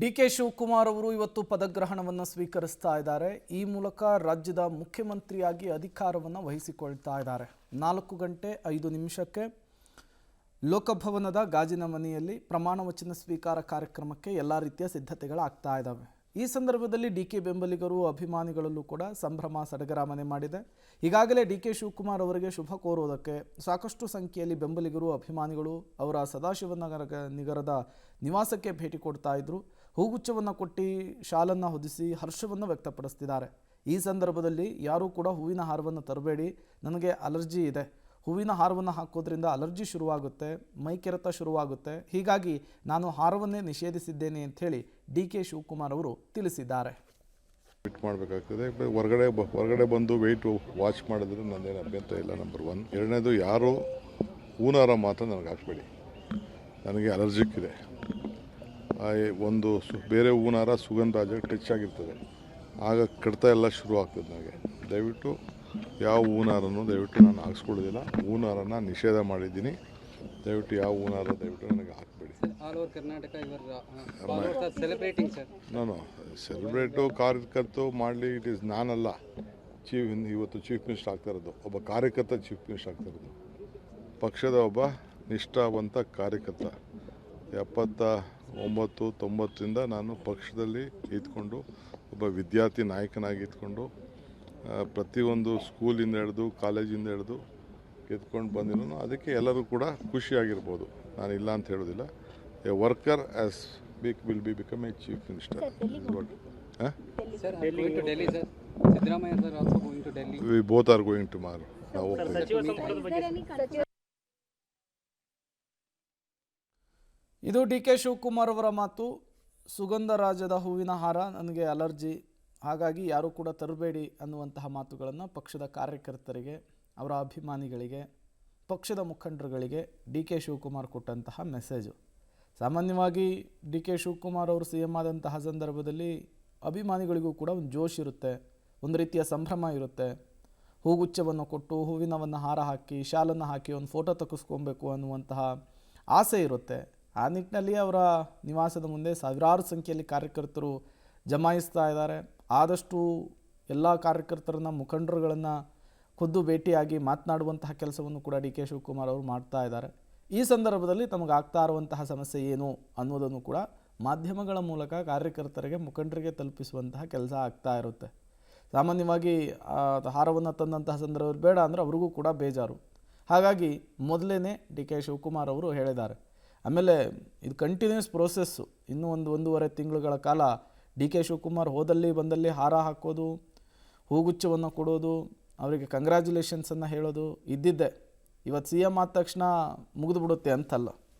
ಡಿ.ಕೆ. ಶಿವಕುಮಾರ್ ಅವರು ಇವತ್ತು ಪದಗ್ರಹಣವನ್ನು ಸ್ವೀಕರಿಸ್ತಾ ಇದ್ದಾರೆ. ಈ ಮೂಲಕ ರಾಜ್ಯದ ಮುಖ್ಯಮಂತ್ರಿಯಾಗಿ ಅಧಿಕಾರವನ್ನು ವಹಿಸಿಕೊಳ್ತಾ ಇದ್ದಾರೆ. 4:05 ಲೋಕಭವನದ ಗಾಜಿನ ಮನೆಯಲ್ಲಿ ಪ್ರಮಾಣ ವಚನ ಸ್ವೀಕಾರ ಕಾರ್ಯಕ್ರಮಕ್ಕೆ ಎಲ್ಲ ರೀತಿಯ ಸಿದ್ಧತೆಗಳಾಗ್ತಾ ಇದ್ದಾವೆ. ಈ ಸಂದರ್ಭದಲ್ಲಿ ಡಿ.ಕೆ. ಬೆಂಬಲಿಗರು ಅಭಿಮಾನಿಗಳಲ್ಲೂ ಕೂಡ ಸಂಭ್ರಮ ಸಡಗರ ಮನೆ ಮಾಡಿದೆ. ಈಗಾಗಲೇ ಡಿ.ಕೆ. ಶಿವಕುಮಾರ್ ಅವರಿಗೆ ಶುಭ ಕೋರುವುದಕ್ಕೆ ಸಾಕಷ್ಟು ಸಂಖ್ಯೆಯಲ್ಲಿ ಬೆಂಬಲಿಗರು ಅಭಿಮಾನಿಗಳು ಅವರ ಸದಾಶಿವನಗರದ ನಿವಾಸಕ್ಕೆ ಭೇಟಿ ಕೊಡ್ತಾ ಇದ್ರು. ಹೂಗುಚ್ಛವನ್ನು ಕೊಟ್ಟು ಶಾಲನ್ನು ಹೊದಿಸಿ ಹರ್ಷವನ್ನು ವ್ಯಕ್ತಪಡಿಸ್ತಿದ್ದಾರೆ. ಈ ಸಂದರ್ಭದಲ್ಲಿ ಯಾರೂ ಕೂಡ ಹೂವಿನ ಹಾರವನ್ನು ತರಬೇಡಿ, ನನಗೆ ಅಲರ್ಜಿ ಇದೆ, ಹೂವಿನ ಹಾರವನ್ನು ಹಾಕೋದ್ರಿಂದ ಅಲರ್ಜಿ ಶುರುವಾಗುತ್ತೆ, ಮೈಕೆರೆತ ಶುರುವಾಗುತ್ತೆ, ಹೀಗಾಗಿ ನಾನು ಹಾರವನ್ನೇ ನಿಷೇಧಿಸಿದ್ದೇನೆ ಅಂಥೇಳಿ ಡಿ.ಕೆ. ಶಿವಕುಮಾರ್ ಅವರು ತಿಳಿಸಿದ್ದಾರೆ. ವೆಯ್ಟ್ ಮಾಡಬೇಕಾಗ್ತದೆ. ಹೊರಗಡೆ ಬಂದು ವೆಯ್ಟ್ ವಾಚ್ ಮಾಡಿದ್ರೆ ನನ್ನೇನು ಅಭ್ಯಂತರ ಇಲ್ಲ. ನಂಬರ್ 1. ಎರಡನೇದು, ಯಾರು ಹೂನಾರ ಮಾತ್ರ ನನಗೆ ಹಾಕಬೇಡಿ, ನನಗೆ ಅಲರ್ಜಿಕ್ ಇದೆ. ಒಂದು ಬೇರೆ ಹೂನಾರ ಸುಗಂಧರಾಜ ಟಚ್ ಆಗಿರ್ತದೆ, ಆಗ ಕಡಿತ ಎಲ್ಲ ಶುರು ಆಗ್ತದೆ. ನನಗೆ ದಯವಿಟ್ಟು ಯಾವ ಹೂನಾರನ್ನು ದಯವಿಟ್ಟು ನಾನು ಹಾಕ್ಸ್ಕೊಳ್ಳೋದಿಲ್ಲ. ಹೂನಾರನ ನಿಷೇಧ ಮಾಡಿದ್ದೀನಿ. ದಯವಿಟ್ಟು ಯಾವ ಹೂನಾರ ದಯವಿಟ್ಟು ನನಗೆ ಹಾಕಬೇಡಿ. ನಾನು ಸೆಲೆಬ್ರೇಟು ಕಾರ್ಯಕರ್ತರು ಮಾಡಲಿ, ಇಟ್ ಈಸ್ ನಾನಲ್ಲ ಇವತ್ತು ಚೀಫ್ ಮಿನಿಸ್ಟರ್ ಆಗ್ತಾ ಇರೋದು, ಒಬ್ಬ ಕಾರ್ಯಕರ್ತ ಚೀಫ್ ಮಿನಿಸ್ಟರ್ ಆಗ್ತಾ ಇರೋದು. ಪಕ್ಷದ ಒಬ್ಬ ನಿಷ್ಠಾವಂತ ಕಾರ್ಯಕರ್ತ. 79-90ರಿಂದ ನಾನು ಪಕ್ಷದಲ್ಲಿ ಇದ್ಕೊಂಡು ಒಬ್ಬ ವಿದ್ಯಾರ್ಥಿ ನಾಯಕನಾಗಿ ಇದ್ಕೊಂಡು ಪ್ರತಿಯೊಂದು ಸ್ಕೂಲಿಂದ ಹಿಡಿದು ಕಾಲೇಜಿಂದ ಹಿಡಿದು ಎತ್ಕೊಂಡು ಬಂದಿರೋನು. ಅದಕ್ಕೆ ಎಲ್ಲರೂ ಕೂಡ ಖುಷಿಯಾಗಿರ್ಬೋದು, ನಾನು ಇಲ್ಲ ಅಂತ ಹೇಳೋದಿಲ್ಲ. A worker as will be become A chief minister. We both are going tomorrow. ನಾವು ಹೋಗ್ತೀವಿ. ಇದು ಡಿ.ಕೆ. ಶಿವಕುಮಾರ್ ಅವರ ಮಾತು. ಸುಗಂಧರಾಜದ ಹೂವಿನ ಹಾರ ನನಗೆ ಅಲರ್ಜಿ, ಹಾಗಾಗಿ ಯಾರೂ ಕೂಡ ತರಬೇಡಿ ಅನ್ನುವಂತಹ ಮಾತುಗಳನ್ನು ಪಕ್ಷದ ಕಾರ್ಯಕರ್ತರಿಗೆ, ಅವರ ಅಭಿಮಾನಿಗಳಿಗೆ, ಪಕ್ಷದ ಮುಖಂಡರುಗಳಿಗೆ ಡಿ.ಕೆ. ಶಿವಕುಮಾರ್ ಕೊಟ್ಟಂತಹ ಮೆಸೇಜು. ಸಾಮಾನ್ಯವಾಗಿ ಡಿ.ಕೆ. ಶಿವಕುಮಾರ್ ಅವರು ಸಿ ಎಂ ಆದಂತಹ ಸಂದರ್ಭದಲ್ಲಿ ಅಭಿಮಾನಿಗಳಿಗೂ ಕೂಡ ಒಂದು ಜೋಶ್ ಇರುತ್ತೆ, ಒಂದು ರೀತಿಯ ಸಂಭ್ರಮ ಇರುತ್ತೆ. ಹೂಗುಚ್ಛವನ್ನು ಕೊಟ್ಟು ಹೂವಿನವನ್ನು ಹಾರ ಹಾಕಿ ಶಾಲನ್ನು ಹಾಕಿ ಒಂದು ಫೋಟೋ ತೆಗೆಸ್ಕೊಬೇಕು ಅನ್ನುವಂತಹ ಆಸೆ ಇರುತ್ತೆ. ಆ ನಿಟ್ಟಿನಲ್ಲಿ ಅವರ ನಿವಾಸದ ಮುಂದೆ ಸಾವಿರಾರು ಸಂಖ್ಯೆಯಲ್ಲಿ ಕಾರ್ಯಕರ್ತರು ಜಮಾಯಿಸ್ತಾ ಇದ್ದಾರೆ. ಆದಷ್ಟು ಎಲ್ಲ ಕಾರ್ಯಕರ್ತರನ್ನ, ಮುಖಂಡರುಗಳನ್ನು ಖುದ್ದು ಭೇಟಿಯಾಗಿ ಮಾತನಾಡುವಂತಹ ಕೆಲಸವನ್ನು ಕೂಡ ಡಿ.ಕೆ. ಶಿವಕುಮಾರ್ ಅವರು ಮಾಡ್ತಾ ಇದ್ದಾರೆ. ಈ ಸಂದರ್ಭದಲ್ಲಿ ತಮಗಾಗ್ತಾ ಇರುವಂತಹ ಸಮಸ್ಯೆ ಏನು ಅನ್ನೋದನ್ನು ಕೂಡ ಮಾಧ್ಯಮಗಳ ಮೂಲಕ ಕಾರ್ಯಕರ್ತರಿಗೆ, ಮುಖಂಡರಿಗೆ ತಲುಪಿಸುವಂತಹ ಕೆಲಸ ಆಗ್ತಾ ಇರುತ್ತೆ. ಸಾಮಾನ್ಯವಾಗಿ ಹಾರವನ್ನು ತಂದಂತಹ ಸಂದರ್ಭದಲ್ಲಿ ಬೇಡ ಅಂದರೆ ಅವ್ರಿಗೂ ಕೂಡ ಬೇಜಾರು. ಹಾಗಾಗಿ ಮೊದಲೇ ಡಿ.ಕೆ. ಶಿವಕುಮಾರ್ ಅವರು ಹೇಳಿದ್ದಾರೆ. ಆಮೇಲೆ ಇದು ಕಂಟಿನ್ಯೂಸ್ ಪ್ರೋಸೆಸ್ಸು. ಇನ್ನೂ ಒಂದೂವರೆ ತಿಂಗಳುಗಳ ಕಾಲ ಡಿ.ಕೆ. ಶಿವಕುಮಾರ್ ಹೋದಲ್ಲಿ ಬಂದಲ್ಲಿ ಹಾರ ಹಾಕೋದು, ಹೂಗುಚ್ಛವನ್ನು ಕೊಡೋದು, ಅವರಿಗೆ ಕಂಗ್ರ್ಯಾಚುಲೇಷನ್ಸನ್ನು ಹೇಳೋದು ಇದ್ದಿದ್ದೆ. ಇವತ್ತು ಸಿ ಎಂ ಆದ ತಕ್ಷಣ ಮುಗಿದು ಬಿಡುತ್ತೆ ಅಂತಲ್ಲ.